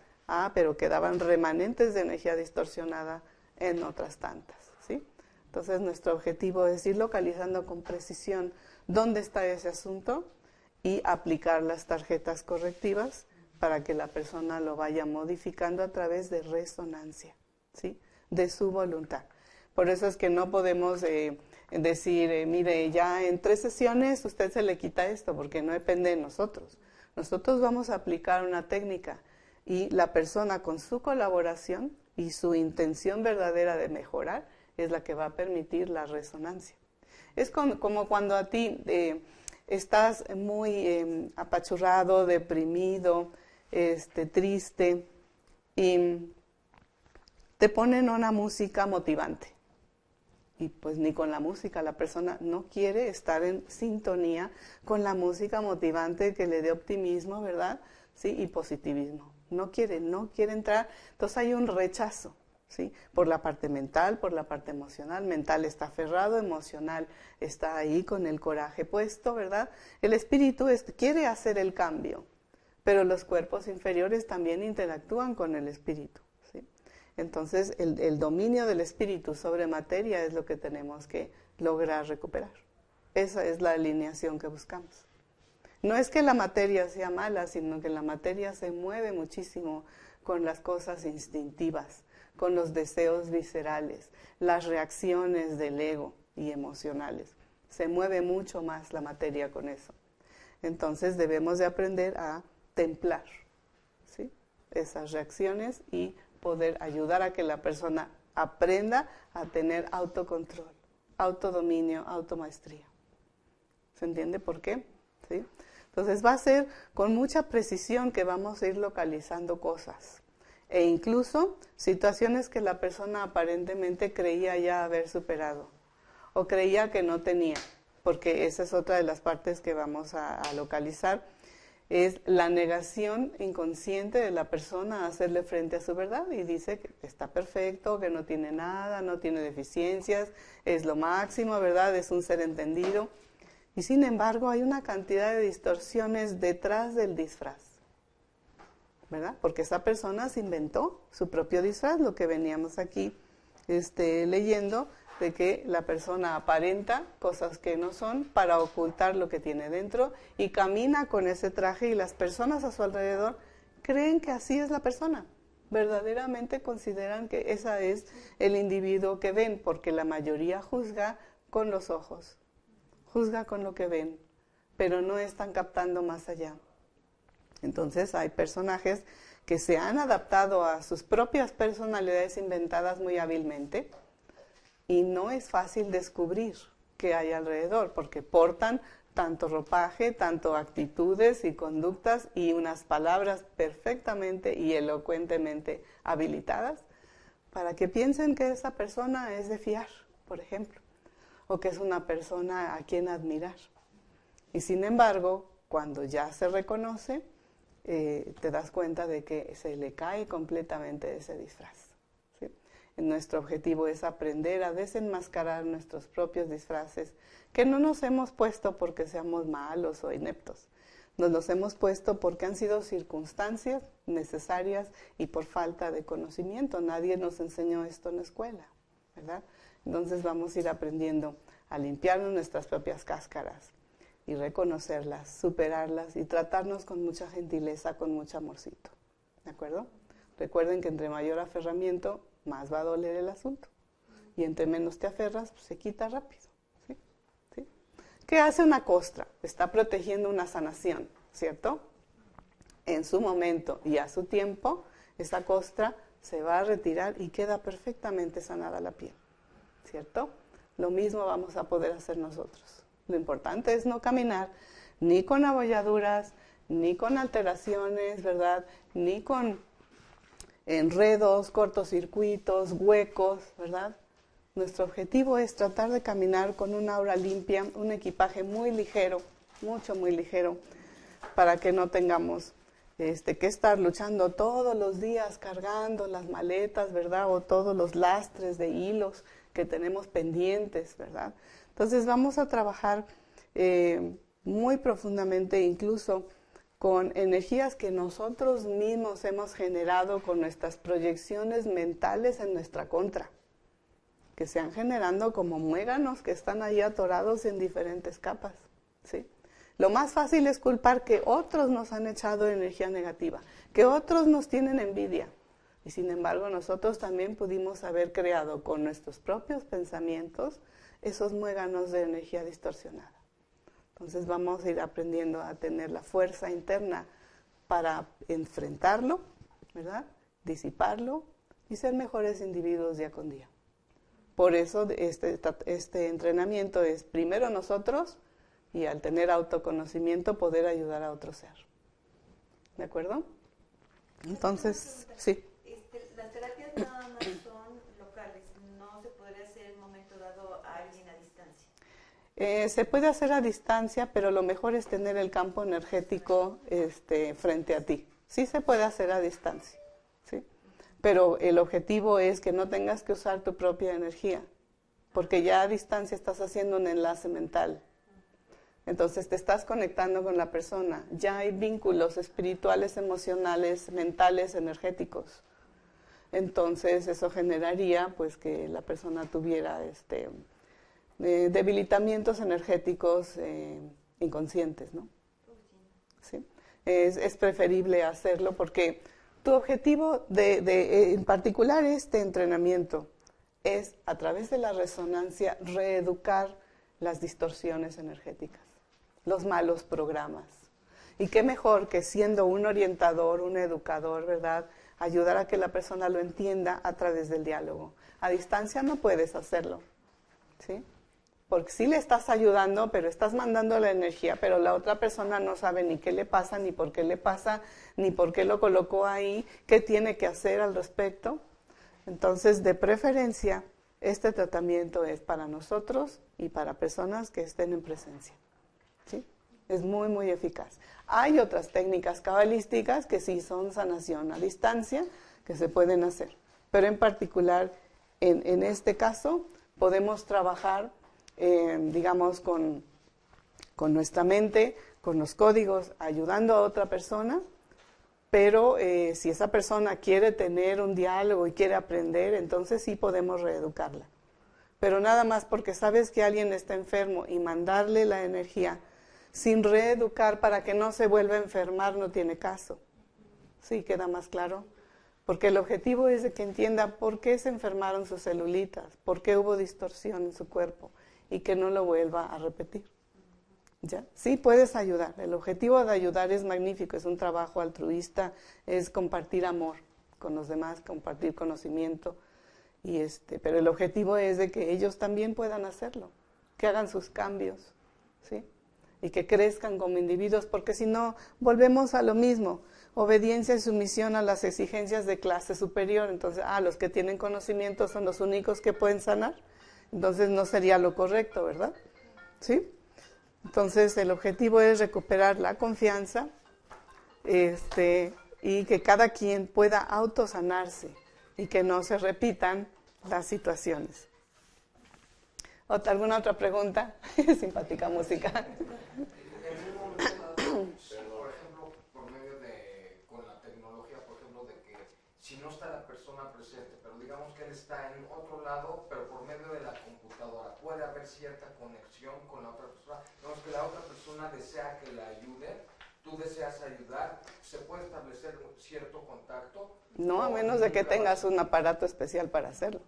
pero quedaban remanentes de energía distorsionada en otras tantas, ¿sí? Entonces nuestro objetivo es ir localizando con precisión dónde está ese asunto y aplicar las tarjetas correctivas para que la persona lo vaya modificando a través de resonancia, ¿sí?, de su voluntad. Por eso es que no podemos decir, mire, ya en 3 sesiones usted se le quita esto, porque no depende de nosotros. Nosotros vamos a aplicar una técnica y la persona con su colaboración y su intención verdadera de mejorar es la que va a permitir la resonancia. Es como cuando a ti estás muy apachurrado, deprimido, triste, y te ponen una música motivante. Y pues ni con la música, la persona no quiere estar en sintonía con la música motivante que le dé optimismo, ¿verdad? ¿Sí? Y positivismo. No quiere entrar. Entonces hay un rechazo, ¿sí? Por la parte mental, por la parte emocional. Mental está aferrado, emocional está ahí con el coraje puesto, ¿verdad? El espíritu quiere hacer el cambio, pero los cuerpos inferiores también interactúan con el espíritu. Entonces, el dominio del espíritu sobre materia es lo que tenemos que lograr recuperar. Esa es la alineación que buscamos. No es que la materia sea mala, sino que la materia se mueve muchísimo con las cosas instintivas, con los deseos viscerales, las reacciones del ego y emocionales. Se mueve mucho más la materia con eso. Entonces, debemos de aprender a templar, ¿sí?, esas reacciones y poder ayudar a que la persona aprenda a tener autocontrol, autodominio, automaestría. ¿Se entiende por qué? ¿Sí? Entonces va a ser con mucha precisión que vamos a ir localizando cosas e incluso situaciones que la persona aparentemente creía ya haber superado o creía que no tenía, porque esa es otra de las partes que vamos a localizar. Es la negación inconsciente de la persona a hacerle frente a su verdad y dice que está perfecto, que no tiene nada, no tiene deficiencias, es lo máximo, ¿verdad? Es un ser entendido. Y sin embargo hay una cantidad de distorsiones detrás del disfraz. ¿verdad? Porque esa persona se inventó su propio disfraz, lo que veníamos aquí leyendo, de que la persona aparenta cosas que no son para ocultar lo que tiene dentro y camina con ese traje y las personas a su alrededor creen que así es la persona. Verdaderamente consideran que esa es el individuo que ven, porque la mayoría juzga con los ojos, juzga con lo que ven, pero no están captando más allá. Entonces hay personajes que se han adaptado a sus propias personalidades inventadas muy hábilmente y no es fácil descubrir qué hay alrededor, porque portan tanto ropaje, tanto actitudes y conductas y unas palabras perfectamente y elocuentemente habilitadas para que piensen que esa persona es de fiar, por ejemplo, o que es una persona a quien admirar. Y sin embargo, cuando ya se reconoce, te das cuenta de que se le cae completamente ese disfraz. ¿Sí? Nuestro objetivo es aprender a desenmascarar nuestros propios disfraces, que no nos hemos puesto porque seamos malos o ineptos. Nos los hemos puesto porque han sido circunstancias necesarias y por falta de conocimiento. Nadie nos enseñó esto en la escuela, ¿verdad? Entonces vamos a ir aprendiendo a limpiarnos nuestras propias cáscaras y reconocerlas, superarlas y tratarnos con mucha gentileza, con mucho amorcito. ¿De acuerdo? Recuerden que entre mayor aferramiento, más va a doler el asunto. Y entre menos te aferras, pues se quita rápido. ¿Sí? ¿Sí? ¿Qué hace una costra? Está protegiendo una sanación, ¿cierto? En su momento y a su tiempo, esa costra se va a retirar y queda perfectamente sanada la piel, ¿cierto? Lo mismo vamos a poder hacer nosotros. Lo importante es no caminar ni con abolladuras, ni con alteraciones, ¿verdad? Ni con enredos, cortocircuitos, huecos, ¿verdad? Nuestro objetivo es tratar de caminar con una aura limpia, un equipaje muy ligero, muy ligero, para que no tengamos que estar luchando todos los días cargando las maletas, ¿verdad? O todos los lastres de hilos que tenemos pendientes, ¿verdad? Entonces vamos a trabajar muy profundamente, incluso con energías que nosotros mismos hemos generado con nuestras proyecciones mentales en nuestra contra, que se han generando como muéganos que están ahí atorados en diferentes capas, ¿sí? Lo más fácil es culpar que otros nos han echado energía negativa, que otros nos tienen envidia. Y sin embargo, nosotros también pudimos haber creado con nuestros propios pensamientos esos muéganos de energía distorsionada. Entonces vamos a ir aprendiendo a tener la fuerza interna para enfrentarlo, ¿verdad? Disiparlo y ser mejores individuos día con día. Por eso este entrenamiento es primero nosotros y al tener autoconocimiento poder ayudar a otro ser. ¿De acuerdo? Entonces, sí. Las terapias nada más son locales, no se podría hacer en un momento dado a alguien a distancia. Se puede hacer a distancia, pero lo mejor es tener el campo energético frente a ti. Sí se puede hacer a distancia, ¿sí? Pero el objetivo es que no tengas que usar tu propia energía, porque ya a distancia estás haciendo un enlace mental. Entonces te estás conectando con la persona. Ya hay vínculos espirituales, emocionales, mentales, energéticos. Entonces eso generaría pues que la persona tuviera debilitamientos energéticos inconscientes, ¿no? ¿Sí? Es preferible hacerlo porque tu objetivo en particular este entrenamiento es a través de la resonancia reeducar las distorsiones energéticas, los malos programas. Y qué mejor que siendo un orientador, un educador, ¿verdad?, ayudar a que la persona lo entienda a través del diálogo. A distancia no puedes hacerlo, ¿sí? Porque sí le estás ayudando, pero estás mandando la energía, pero la otra persona no sabe ni qué le pasa, ni por qué le pasa, ni por qué lo colocó ahí, qué tiene que hacer al respecto. Entonces, de preferencia, este tratamiento es para nosotros y para personas que estén en presencia, ¿sí? Es muy, muy eficaz. Hay otras técnicas cabalísticas que sí son sanación a distancia, que se pueden hacer. Pero en particular, en este caso, podemos trabajar, digamos, con nuestra mente, con los códigos, ayudando a otra persona Pero si esa persona quiere tener un diálogo y quiere aprender, entonces sí podemos reeducarla. Pero nada más porque sabes que alguien está enfermo y mandarle la energía sin reeducar para que no se vuelva a enfermar no tiene caso. ¿Sí queda más claro? Porque el objetivo es de que entienda por qué se enfermaron sus celulitas, por qué hubo distorsión en su cuerpo y que no lo vuelva a repetir. ¿Ya? Sí, puedes ayudar. El objetivo de ayudar es magnífico, es un trabajo altruista, es compartir amor con los demás, compartir conocimiento. Pero el objetivo es de que ellos también puedan hacerlo, que hagan sus cambios, ¿sí? Y que crezcan como individuos, porque si no, volvemos a lo mismo, obediencia y sumisión a las exigencias de clase superior. Entonces, los que tienen conocimiento son los únicos que pueden sanar, entonces no sería lo correcto, ¿verdad? ¿Sí? Entonces, el objetivo es recuperar la confianza y que cada quien pueda autosanarse y que no se repitan las situaciones. ¿Alguna otra pregunta? Simpática música. En un momento dado, por ejemplo, por medio de, con la tecnología, por ejemplo, de que si no está la persona presente, pero digamos que él está en otro lado, pero por medio de la computadora, puede haber cierta conexión con la otra persona. Digamos que la otra persona desea que la ayude, tú deseas ayudar, ¿se puede establecer un cierto contacto? No, a menos de que tengas un aparato especial para hacerlo.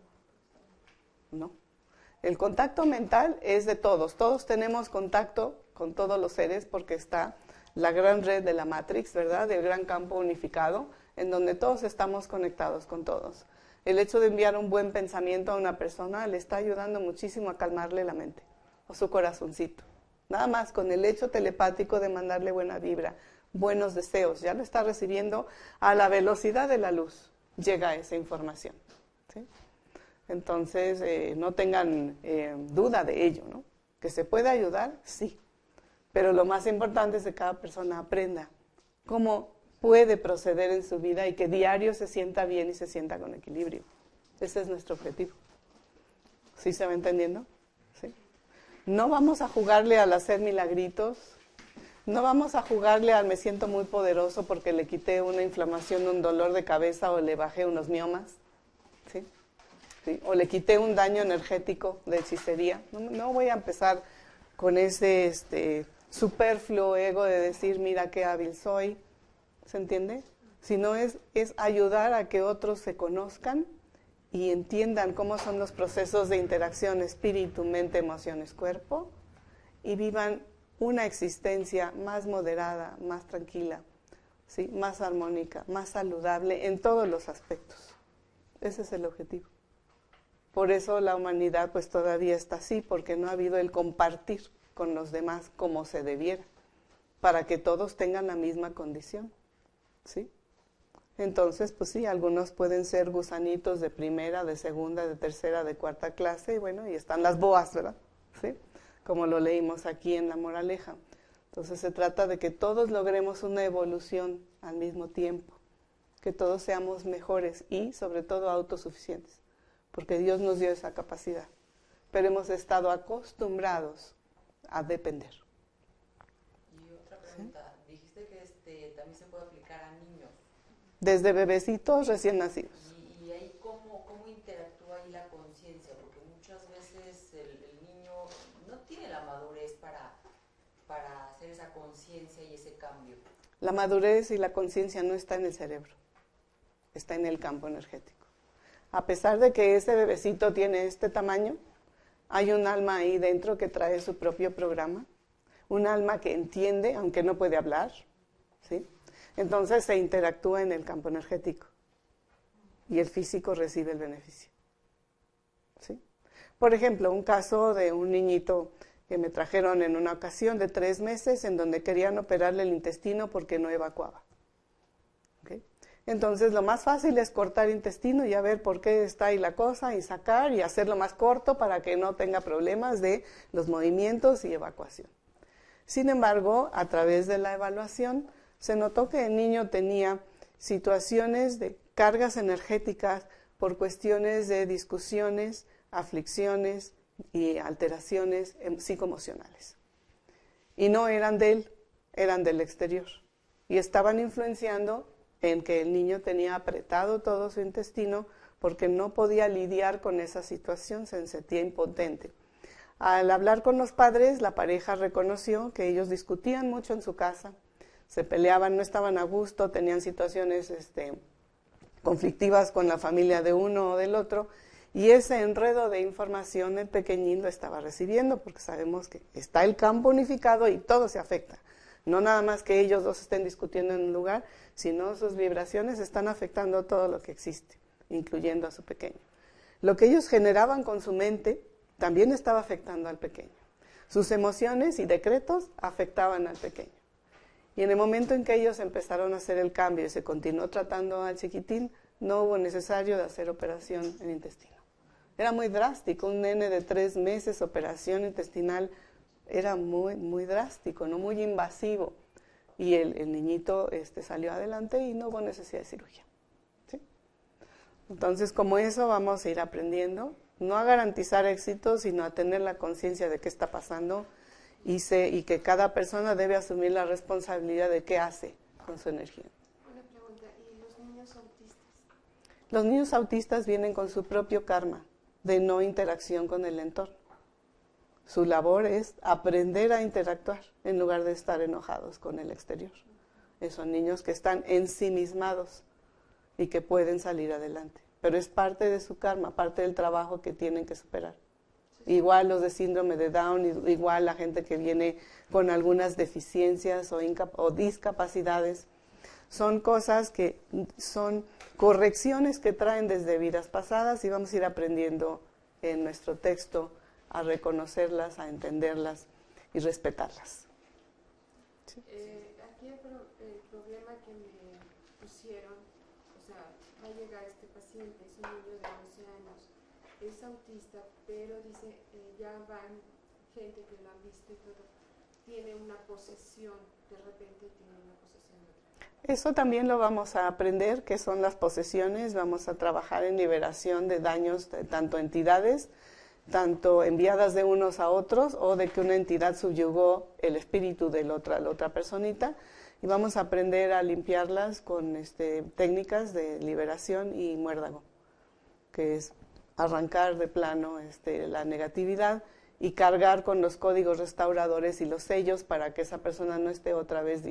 No. El contacto mental es de todos. Todos tenemos contacto con todos los seres porque está la gran red de la Matrix, ¿verdad? Del gran campo unificado, en donde todos estamos conectados con todos. El hecho de enviar un buen pensamiento a una persona le está ayudando muchísimo a calmarle la mente o su corazoncito. Nada más con el hecho telepático de mandarle buena vibra, buenos deseos, ya lo está recibiendo a la velocidad de la luz, llega esa información, ¿sí? Entonces, no tengan duda de ello, ¿no? Que se puede ayudar, sí, pero lo más importante es que cada persona aprenda cómo puede proceder en su vida y que diario se sienta bien y se sienta con equilibrio. Ese es nuestro objetivo. ¿Sí se va entendiendo? ¿Sí? No vamos a jugarle al hacer milagritos, no vamos a jugarle al me siento muy poderoso porque le quité una inflamación, un dolor de cabeza o le bajé unos miomas, ¿sí? ¿Sí? O le quité un daño energético de hechicería. No voy a empezar con ese superfluo ego de decir, mira qué hábil soy, ¿se entiende? Sino es ayudar a que otros se conozcan y entiendan cómo son los procesos de interacción espíritu, mente, emociones, cuerpo y vivan una existencia más moderada, más tranquila, ¿sí? Más armónica, más saludable en todos los aspectos. Ese es el objetivo. Por eso la humanidad pues todavía está así, porque no ha habido el compartir con los demás como se debiera, para que todos tengan la misma condición, ¿sí? Entonces, pues sí, algunos pueden ser gusanitos de primera, de segunda, de tercera, de cuarta clase, y bueno, y están las boas, ¿verdad? ¿Sí? Como lo leímos aquí en la moraleja. Entonces se trata de que todos logremos una evolución al mismo tiempo, que todos seamos mejores y sobre todo autosuficientes, porque Dios nos dio esa capacidad, pero hemos estado acostumbrados a depender. Y otra pregunta, ¿sí? Dijiste que también se puede aplicar a niños. Desde bebecitos recién nacidos. ¿Y ahí cómo interactúa ahí la conciencia? Porque muchas veces el niño no tiene la madurez para hacer esa conciencia y ese cambio. La madurez y la conciencia no está en el cerebro, está en el campo energético. A pesar de que ese bebecito tiene este tamaño, hay un alma ahí dentro que trae su propio programa, un alma que entiende, aunque no puede hablar, ¿sí? Entonces se interactúa en el campo energético y el físico recibe el beneficio, ¿sí? Por ejemplo, un caso de un niñito que me trajeron en una ocasión de 3 meses en donde querían operarle el intestino porque no evacuaba. ¿Okay? Entonces lo más fácil es cortar intestino y a ver por qué está ahí la cosa y sacar y hacerlo más corto para que no tenga problemas de los movimientos y evacuación. Sin embargo, a través de la evaluación se notó que el niño tenía situaciones de cargas energéticas por cuestiones de discusiones, aflicciones y alteraciones psicoemocionales. Y no eran de él, eran del exterior. Y estaban influenciando en que el niño tenía apretado todo su intestino porque no podía lidiar con esa situación, se sentía impotente. Al hablar con los padres, la pareja reconoció que ellos discutían mucho en su casa, se peleaban, no estaban a gusto, tenían situaciones conflictivas con la familia de uno o del otro, y ese enredo de información el pequeñín lo estaba recibiendo, porque sabemos que está el campo unificado y todo se afecta. No nada más que ellos dos estén discutiendo en un lugar, sino sus vibraciones están afectando todo lo que existe, incluyendo a su pequeño. Lo que ellos generaban con su mente también estaba afectando al pequeño. Sus emociones y decretos afectaban al pequeño. Y en el momento en que ellos empezaron a hacer el cambio y se continuó tratando al chiquitín, no hubo necesario de hacer operación en intestino. Era muy drástico, un nene de 3 meses, operación intestinal, era muy, muy drástico, no muy invasivo. Y el niñito salió adelante y no hubo necesidad de cirugía. ¿Sí? Entonces, como eso vamos a ir aprendiendo, no a garantizar éxito, sino a tener la conciencia de qué está pasando y que cada persona debe asumir la responsabilidad de qué hace con su energía. Una pregunta, ¿y los niños autistas? Los niños autistas vienen con su propio karma de no interacción con el entorno. Su labor es aprender a interactuar en lugar de estar enojados con el exterior. Son niños que están ensimismados y que pueden salir adelante, pero es parte de su karma, parte del trabajo que tienen que superar. Igual los de síndrome de Down, igual la gente que viene con algunas deficiencias o discapacidades, son cosas que son correcciones que traen desde vidas pasadas y vamos a ir aprendiendo en nuestro texto a reconocerlas, a entenderlas y respetarlas. ¿Sí? Aquí el problema que me pusieron, o sea, va a llegar este paciente, es un niño de 11 años, es autista, pero dice, ya van gente que lo han visto y todo, tiene una posesión, de repente tiene una posesión de otra. Eso también lo vamos a aprender, qué son las posesiones, vamos a trabajar en liberación de daños, tanto entidades, tanto enviadas de unos a otros o de que una entidad subyugó el espíritu de la otra personita, y vamos a aprender a limpiarlas con técnicas de liberación y muérdago, que es arrancar de plano la negatividad y cargar con los códigos restauradores y los sellos para que esa persona no esté otra vez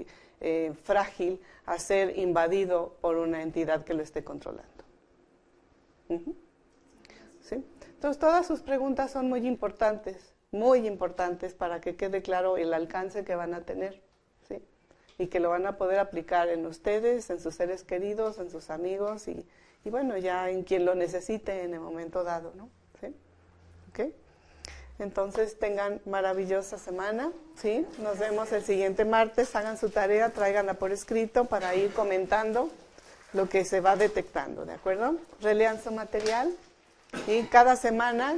frágil a ser invadido por una entidad que lo esté controlando. ¿Sí? Entonces, todas sus preguntas son muy importantes para que quede claro el alcance que van a tener, ¿sí? Y que lo van a poder aplicar en ustedes, en sus seres queridos, en sus amigos y bueno, ya en quien lo necesite en el momento dado, ¿no? ¿Sí? ¿Ok? Entonces, tengan maravillosa semana, ¿sí? Nos vemos el siguiente martes, hagan su tarea, tráiganla por escrito para ir comentando lo que se va detectando, ¿de acuerdo? Relean su material y cada semana